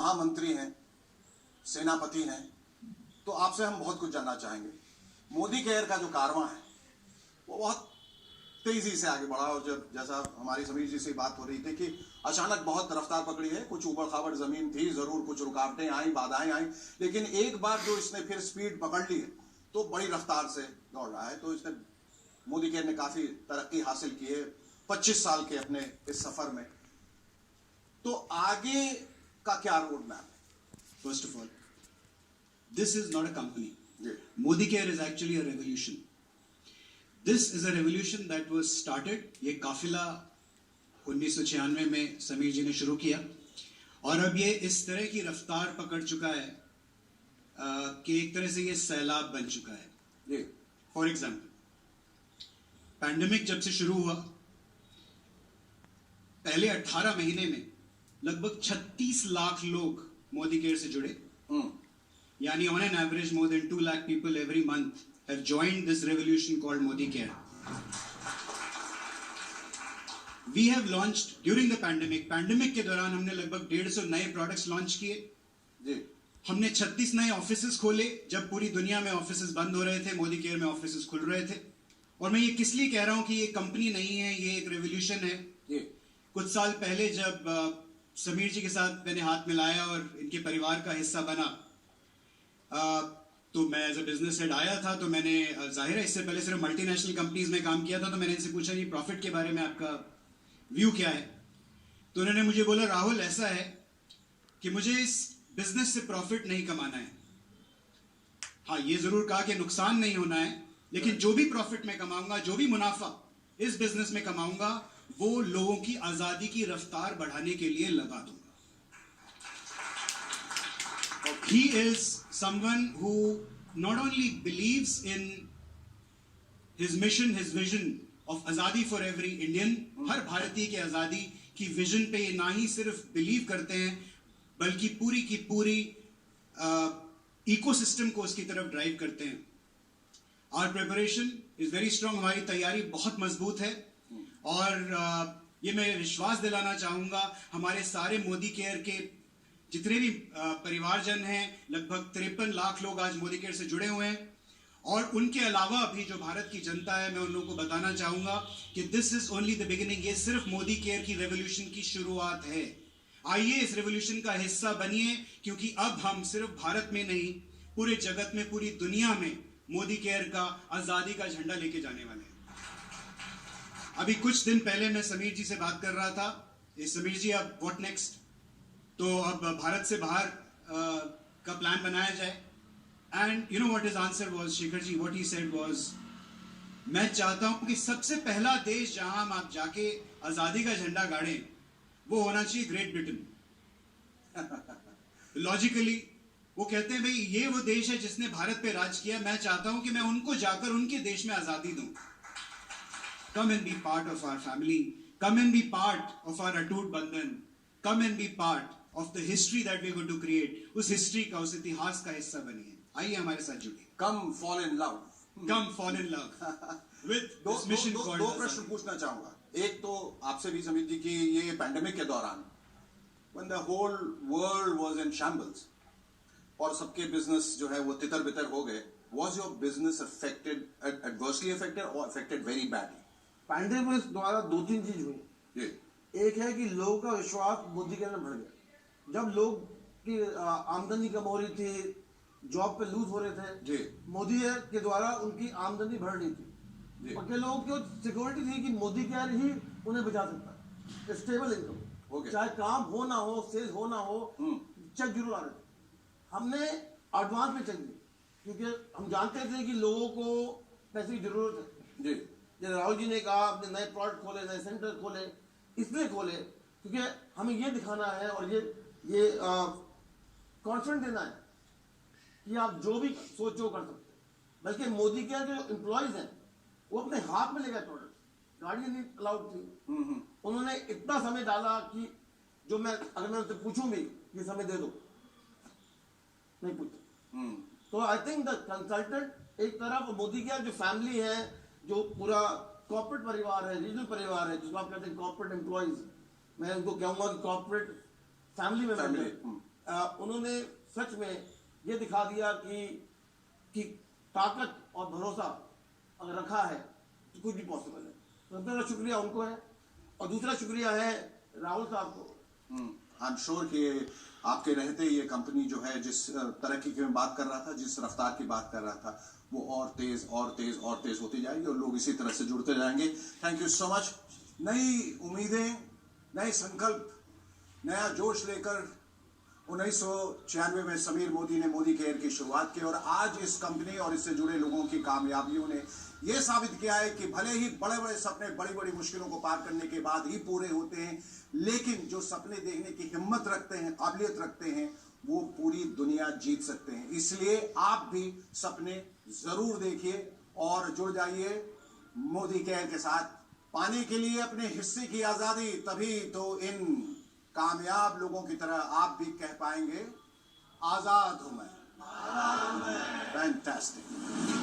महामंत्री हैं, सेनापति हैं, तो आपसे हम बहुत कुछ जानना चाहेंगे। मोदी केयर का जो कारवां है वो बहुत तेजी से आगे बढ़ा, और जब जैसा हमारी समीर जी से बात हो रही थी कि अचानक बहुत रफ्तार पकड़ी है, कुछ ऊबड़ खाबड़ जमीन थी, जरूर कुछ रुकावटें आई, बाधाएं आई, लेकिन एक बार जो इसने फिर स्पीड पकड़ ली है तो बड़ी रफ्तार से दौड़ रहा है। तो इसने मोदी केयर ने काफी तरक्की हासिल की है 25 साल के अपने इस सफर में। तो आगे का क्या रोड मैप है? First of all, this is not a company. जी, Modi Care is actually a revolution. This is a revolution that was started. ये काफिला 1996 में समीर जी ने शुरू किया, और अब ये इस तरह की रफ्तार पकड़ चुका है कि एक तरह से ये सैलाब बन चुका है। जी, फॉर एग्जाम्पल, पैंडेमिक जब से शुरू हुआ, पहले 18 महीने में लगभग 36 लाख लोग मोदी केयर से जुड़े, यानी on an average more than 2 lakh people every month have joined this revolution called Modi Care. We have launched during the pandemic के दौरान हमने लगभग 150 नए प्रोडक्ट्स लॉन्च किए। जी, हमने 36 नए ऑफिसेस खोले। जब पूरी दुनिया में ऑफिसेस बंद हो रहे थे, मोदी केयर में ऑफिसेस खुल रहे थे। और मैं ये किस लिए कह रहा हूं कि ये कंपनी नहीं है, ये एक रेवोल्यूशन है। जी, कुछ साल पहले जब समीर जी के साथ मैंने हाथ मिलाया और इनके परिवार का हिस्सा बना, तो मैं एज अ बिजनेस हेड आया था, तो मैंने जाहिर है इससे पहले सिर्फ मल्टीनेशनल कंपनीज में काम किया था, तो मैंने इनसे पूछा ये प्रॉफिट के बारे में आपका व्यू क्या है। तो उन्होंने मुझे बोला, राहुल ऐसा है कि मुझे इस बिजनेस से प्रॉफिट नहीं कमाना है। हाँ, ये जरूर कहा कि नुकसान नहीं होना है, लेकिन जो भी प्रॉफिट मैं कमाऊंगा, जो भी मुनाफा इस बिजनेस में कमाऊंगा, वो लोगों की आजादी की रफ्तार बढ़ाने के लिए लगा दूंगा। He is someone who not only believes in his mission, his vision of आजादी for every Indian, हर भारतीय की आजादी की विजन पे ये ना ही सिर्फ बिलीव करते हैं, बल्कि पूरी की पूरी इकोसिस्टम को उसकी तरफ ड्राइव करते हैं। Our preparation is very strong, हमारी तैयारी बहुत मजबूत है, और ये मैं विश्वास दिलाना चाहूंगा हमारे सारे मोदी केयर के जितने भी परिवारजन हैं, लगभग 53 लाख लोग आज मोदी केयर से जुड़े हुए हैं, और उनके अलावा भी जो भारत की जनता है, मैं उन लोगों को बताना चाहूंगा कि this is only the beginning. ये सिर्फ मोदी केयर की रेवोल्यूशन की शुरुआत है। आइए इस रेवोल्यूशन का हिस्सा बनिए, क्योंकि अब हम सिर्फ भारत में नहीं, पूरे जगत में, पूरी दुनिया में मोदी केयर का आजादी का झंडा लेके जाने वाले हैं। अभी कुछ दिन पहले मैं समीर जी से बात कर रहा था, समीर जी अब व्हाट नेक्स्ट, तो अब भारत से बाहर का प्लान बनाया जाए। And you know what his answer was, Shekhar ji, what he said was, मैं चाहता हूं कि सबसे पहला देश जहां हम आप जाके आजादी का झंडा गाड़ें, वो होना चाहिए ग्रेट ब्रिटेन। लॉजिकली वो कहते हैं, भाई ये वो देश है जिसने भारत पे राज किया, मैं चाहता हूं कि मैं उनको जाकर उनके देश में आजादी दूं। Come and be part of our family, come and be part of our अटूट बंधन, come and be part of the history that we are going to create. उस हिस्ट्री का, उस इतिहास का हिस्सा बनिए। आइए हमारे साथ जुड़िए। Come fall in love, come fall in love with this mission called. दो प्रश्न पूछना चाहूंगा। एक तो आपसे भी समीर जी की, ये पैंडेमिक के दौरान when the whole world was in shambles और सबके बिजनेस जो है वो तितर बितर हो गए, was your business affected, adversely affected or affected very badly? Pandemic द्वारा दो तीन चीज हुई। जी, एक है कि लोगों का विश्वास मोदी के अंदर बढ़ गया। जब लोग की आमदनी कम हो रही थी, जॉब पे लूज हो रहे थे, जी, मोदी के द्वारा उनकी आमदनी बढ़ रही थी। जी, पक्के लोगों को सिक्योरिटी थी कि मोदी केयर ही उन्हें बचा सकता है, स्टेबल इनकम, Okay. चाहे काम हो ना हो, सेल हो ना हो, चेक जरूर आ रहे थे। हमने एडवांस में चेक दी, क्योंकि हम जानते थे कि लोगों को पैसे की जरूरत है। जी, जैसे राहुल जी ने कहा, अपने नए प्रोडक्ट खोले, नए सेंटर खोले, इसलिए खोले क्योंकि हमें ये दिखाना है और ये कॉन्फिडेंस देना है कि आप जो भी सोचो कर सकते हैं। बल्कि मोदी के जो एम्प्लॉयज हैं, वो अपने हाथ में ले गए प्रोडक्ट, गाड़ी नहीं अलाउड थी। उन्होंने इतना समय डाला कि जो मैं, अगर मैं उनसे पूछूं भी ये समय दे दो, नहीं पूछता। तो आई थिंक द कंसल्टेंट एक तरफ, मोदी के जो फैमिली है, जो पूरा कॉर्पोरेट परिवार है, रीजनल परिवार है, जिसको आप कहते हैं कॉर्पोरेट एम्प्लॉयज, मैं उनको कहूंगा कि कॉर्पोरेट फैमिली में उन्होंने सच में ये दिखा दिया कि ताकत और भरोसा अगर रखा है तो कुछ भी पॉसिबल है। तो सबसे बड़ा शुक्रिया उनको है और दूसरा शुक्रिया है राहुल साहब को। आई एम श्योर कि आपके रहते ये कंपनी जो है जिस तरक्की की मैं बात कर रहा था, जिस रफ्तार की बात कर रहा था, वो और तेज और तेज और तेज होती जाएगी और लोग इसी तरह से जुड़ते जाएंगे। Thank you so much. नई उम्मीदें, नए संकल्प, नया जोश लेकर 1996 में समीर मोदी ने मोदी केयर की शुरुआत की और आज इस कंपनी और इससे जुड़े लोगों की कामयाबियों ने यह साबित किया है कि भले ही बड़े बड़े सपने बड़ी बड़ी मुश्किलों को पार करने के बाद ही पूरे होते हैं, लेकिन जो सपने देखने की हिम्मत रखते हैं, काबिलियत रखते हैं, वो पूरी दुनिया जीत सकते हैं। इसलिए आप भी सपने जरूर देखिए और जुड़ जाइए मोदी केयर के साथ। पाने के लिए अपने हिस्से की आजादी, तभी तो इन कामयाब लोगों की तरह आप भी कह पाएंगे, आजाद हूं मैं। फैंटास्टिक।